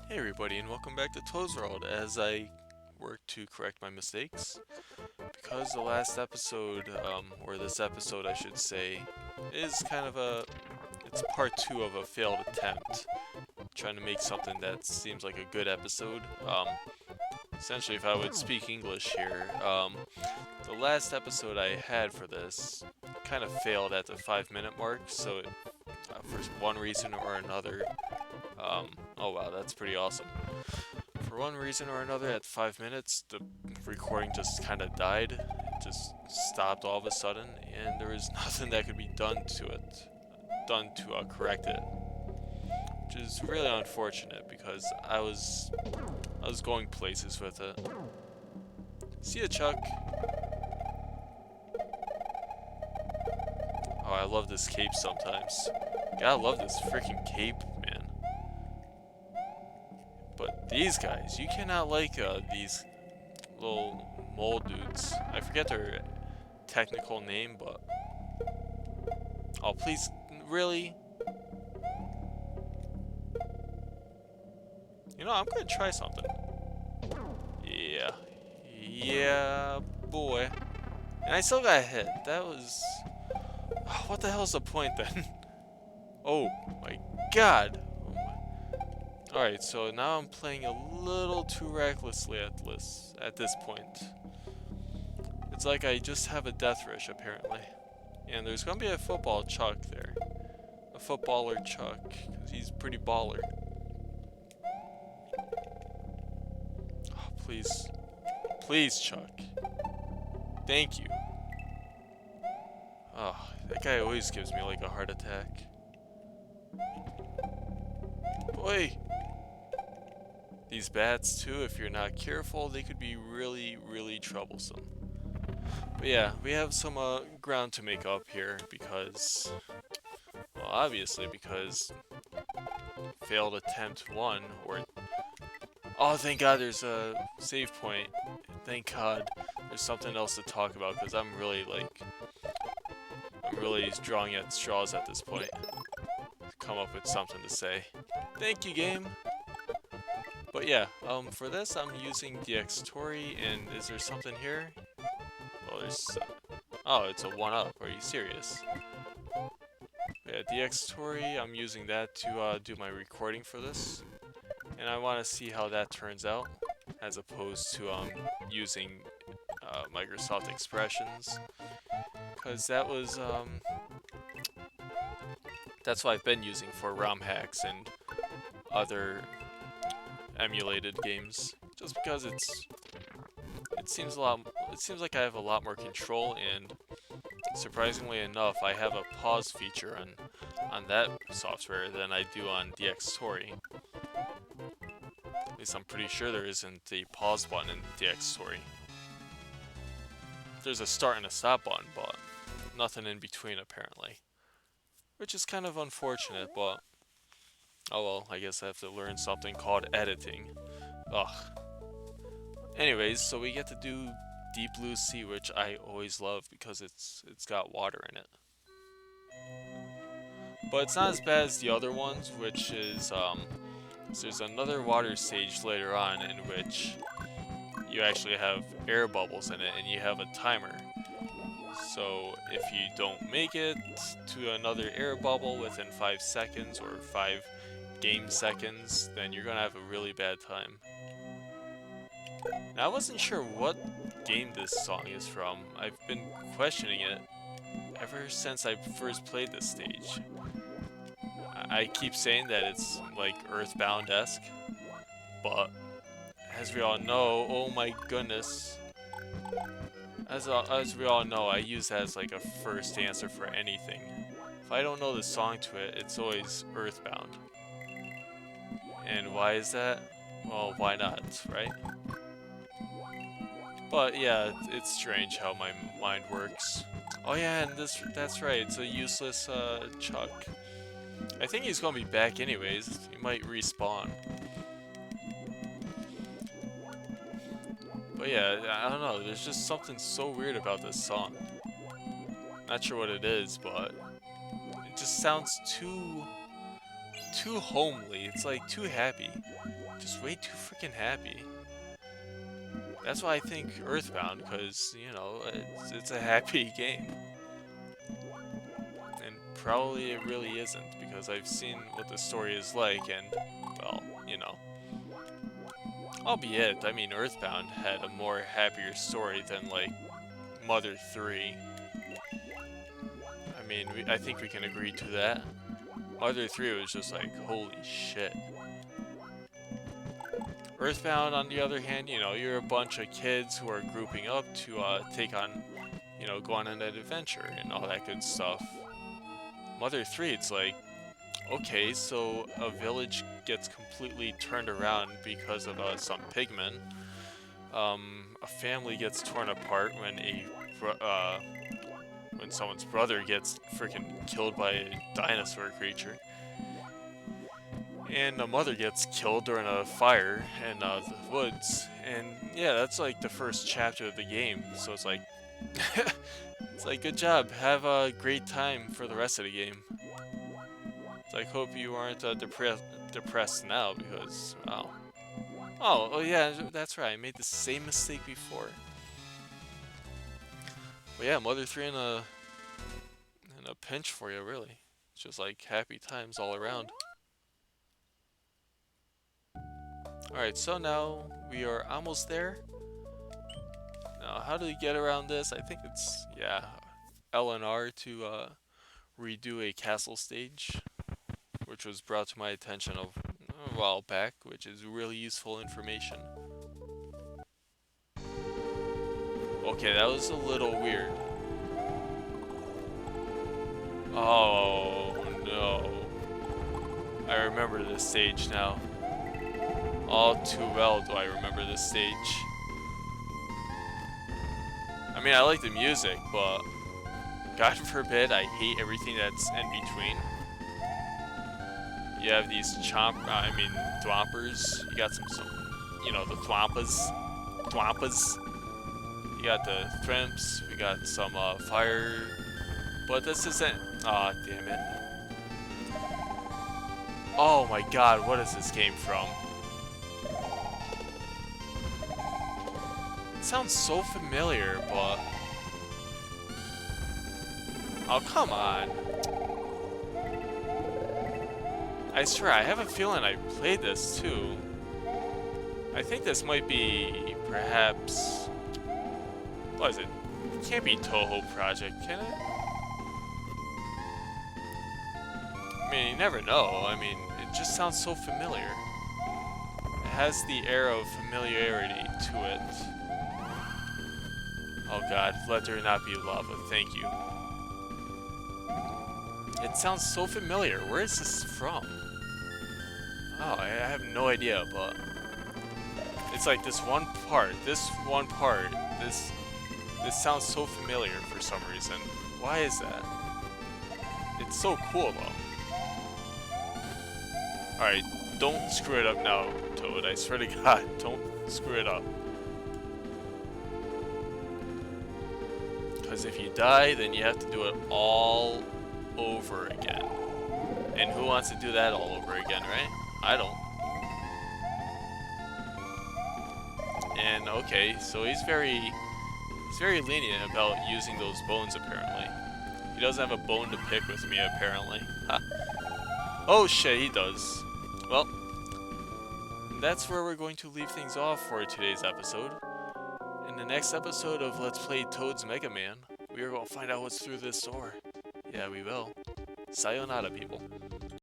Hey everybody, and welcome back to Toad's World as I work to correct my mistakes. Because the last episode, or this episode I should say, is kind of it's part 2 of a failed attempt. Trying to make something that seems like a good episode. Essentially, if I would speak English here, the last episode I had for this kind of failed at the 5 minute mark, so for one reason or another, oh wow, that's pretty awesome. For one reason or another, at 5 minutes, the recording just kind of died. It just stopped all of a sudden, and there was nothing that could be done to correct it, which is really unfortunate because I was going places with it. See ya, Chuck. Oh, I love this cape sometimes. Gotta love this freaking cape, man. But these guys, you cannot like these little mole dudes. I forget their technical name, but oh please, really? You know, I'm gonna try something. Yeah, yeah, boy. And I still got hit. That was. What the hell's the point then? Oh my god. Oh my. All right, so now I'm playing a little too recklessly at this point. It's like I just have a death wish apparently. And there's gonna be a football Chuck there. A footballer Chuck, because he's pretty baller. Oh, please. Please, Chuck. Thank you. Oh, that guy always gives me like a heart attack. Boy! These bats, too, if you're not careful, they could be really, really troublesome. But yeah, we have some ground to make up here because, well, obviously because failed attempt 1, or oh, thank God there's a save point. Thank God there's something else to talk about because I'm really drawing at straws at this point to come up with something to say. Thank you, game. But yeah, for this I'm using DxTory, and is there something here? Well, there's. Oh, it's a 1-up. Are you serious? Yeah, DxTory. I'm using that to do my recording for this, and I want to see how that turns out, as opposed to using Microsoft Expressions, because that's what I've been using for ROM hacks and other emulated games, just because it seems like I have a lot more control, and surprisingly enough I have a pause feature on that software than I do on DxTory. At least I'm pretty sure there isn't a pause button in DxTory. There's a start and a stop button, but nothing in between apparently, which is kind of unfortunate, but oh well, I guess I have to learn something called editing. Ugh. Anyways, so we get to do Deep Blue Sea, which I always love because it's got water in it. But it's not as bad as the other ones, which is so there's another water stage later on in which you actually have air bubbles in it and you have a timer. So if you don't make it to another air bubble within 5 seconds or 5 game seconds, then you're gonna have a really bad time. Now, I wasn't sure what game this song is from. I've been questioning it ever since I first played this stage. I keep saying that it's like Earthbound-esque, but as we all know, oh my goodness, as we all know, I use that as like a first answer for anything. If I don't know the song to it, it's always Earthbound. And why is that? Well, why not, right? But yeah, it's strange how my mind works. Oh yeah, and that's right, it's a useless Chuck. I think he's gonna be back anyways. He might respawn. But yeah, I don't know, there's just something so weird about this song. Not sure what it is, but it just sounds too homely. It's like too happy. just way too freaking happy. That's why I think Earthbound, because, you know, it's a happy game. And probably it really isn't, because I've seen what the story is like, and, well, you know. Albeit, I mean, Earthbound had a more happier story than, like, Mother 3. I mean, I think we can agree to that. Mother 3 was just like, holy shit. Earthbound, on the other hand, you know, you're a bunch of kids who are grouping up to take on, you know, go on an adventure and all that good stuff. Mother 3, it's like, okay, so a village gets completely turned around because of some pigmen. A family gets torn apart when when someone's brother gets freaking killed by a dinosaur creature. And a mother gets killed during a fire in the woods. And yeah, that's like the first chapter of the game. So it's like, it's like, good job. Have a great time for the rest of the game. So I hope you aren't depressed now because, wow. Oh yeah, that's right. I made the same mistake before. But yeah, Mother 3 in a pinch for you, really. It's just like happy times all around. Alright, so now we are almost there. Now, how do we get around this? I think it's, yeah, L and R to redo a castle stage, which was brought to my attention a while back, which is really useful information. Okay, that was a little weird. Oh, no. I remember this stage now. All too well do I remember this stage. I mean, I like the music, but God forbid I hate everything that's in between. You have these thwompers. You got some, you know, the thwompas. You got the thrimps. We got some fire. But this isn't. Aw, damn it. Oh my God, what is this game from? It sounds so familiar, but... Oh, come on. I swear, I have a feeling I played this too. I think this might be, perhaps... What is it? It can't be Touhou Project, can it? I mean, you never know. I mean, it just sounds so familiar. It has the air of familiarity to it. Oh God, let there not be lava, thank you. It sounds so familiar. Where is this from? Oh, I have no idea, but... It's like this one part, this sounds so familiar for some reason. Why is that? It's so cool, though. Alright, don't screw it up now, Toad. I swear to God, don't screw it up. Because if you die, then you have to do it all over again. And who wants to do that all over again, right? I don't. And okay, so he's very lenient about using those bones, apparently. He doesn't have a bone to pick with me, apparently. Ha. Oh shit, he does. Well, that's where we're going to leave things off for today's episode. In the next episode of Let's Play Toad's Mega Man, we are going to find out what's through this door. Yeah, we will. Sayonara, people.